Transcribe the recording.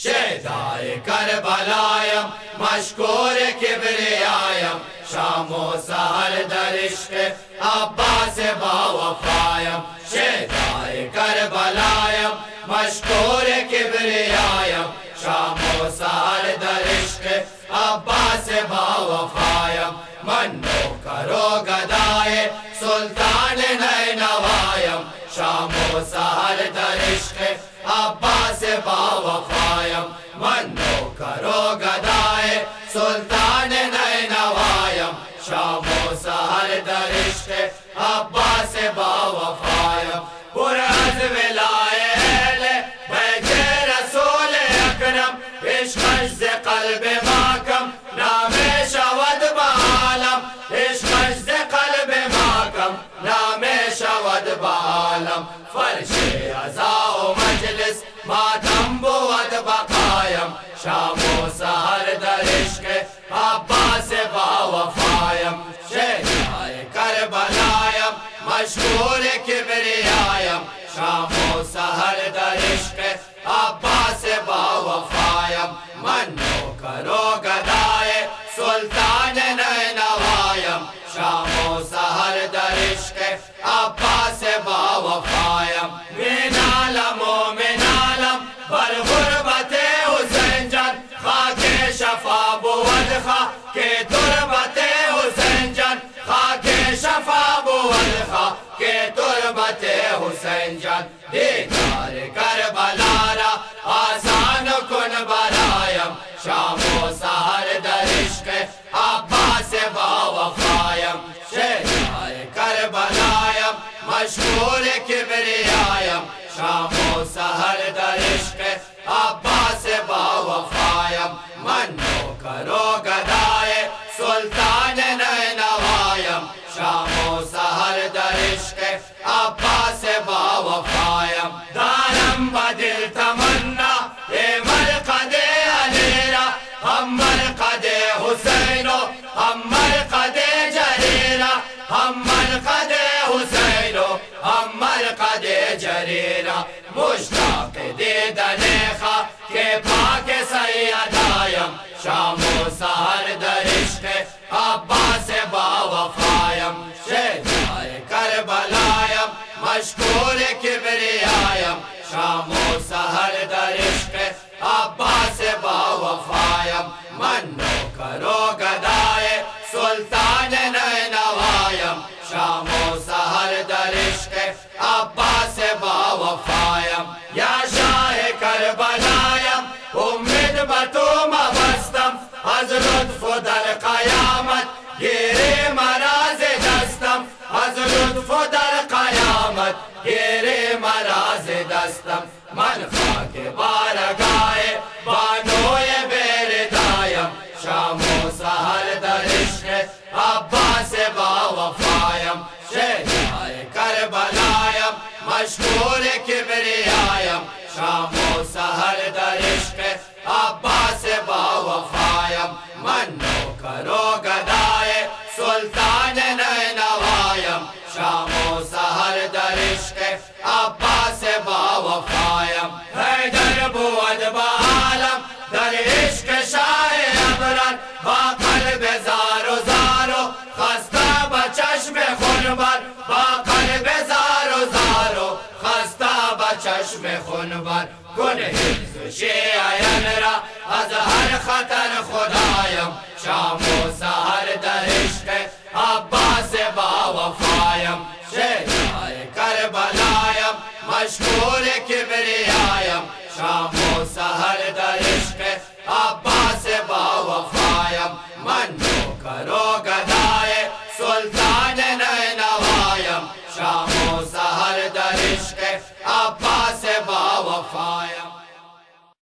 شیدائے کربلایم مشکور کبریایم شام و سحر در عشق عباس باوفایم شیدائے کربلایم مشکور کبریایم شام و سحر در عشق عباس باوفایم من نوکر و گدای سلطان نینوایم شام و سحر در عشق عباس باوفایم من نوکر و گدای سلطان نینوایم شام و سحر در عشق عباس باوفایم پر از ولایت بیت رسول اکرم عشقش ز قلب ما کم نام شود بعالم عشقش ز قلب ما کم نام شود بعالم فرش عزا و مجلس ماتم بود بقایم شام و سحر در عشق عباس باوفایم شیدائے کربلایم مشکور کبریایم شام و سحر در عشق عباس باوفایم من نوکر و گدای سلطان نینوایم شام و سحر در عشق عباس باوفایم مینالم و مینالم بر غربت حسین جان خاک شفا بود خاک تربت حسین جان خاک شفا بود خاک تربت حسین جان دیدار کربلا را آسان کن برایم شام و سحر در عشق عباس باوفایم شیدائے کربلایم مشکور کبریایم شام و سحر در عشق عباس باوفایم من نوکر و گدای سلطان نینوایم شام و سحر در عشق عباس باوفایم دارم بدل تمنا اے مرقد علی را ہم مرقد حسین و ہم مرقد جری را ہم مرقد حسین و ہم مرقد جری را مشتاق دیدن خاک پاک سیدایم شام و سحر در عشق عباس باوفایم شیدائے کربلایم مشکور کبریایم شام و سحر در عشق عباس باوفایم من نوکر و گدای سلطان نینوایم شام و سحر در عشق عباس باوفایم یا شاہ کربلایم امید بتو مبستم از لطف در قیامت گیری مراز دستم از لطف در قیامت گیری مراز دستم من خاک بارگاہ بانوی بیردایم شام و سحر در عشق عباس باوفایم شیدائے کربلایم مشکور کبریایم شام و سحر در عشق عباس باوفایم من نوکر و گدای سلطان نینوایم شام و سحر در عشق عباس باوفایم حیدر بود بعالم در عشق شاہ ابرار با قلب زار و خستہ بچشم خونبر با قلب زار و خستہ بچشم خونبر کن حفظ شیعین را از هر خطر خدایم شام و سحر در عشق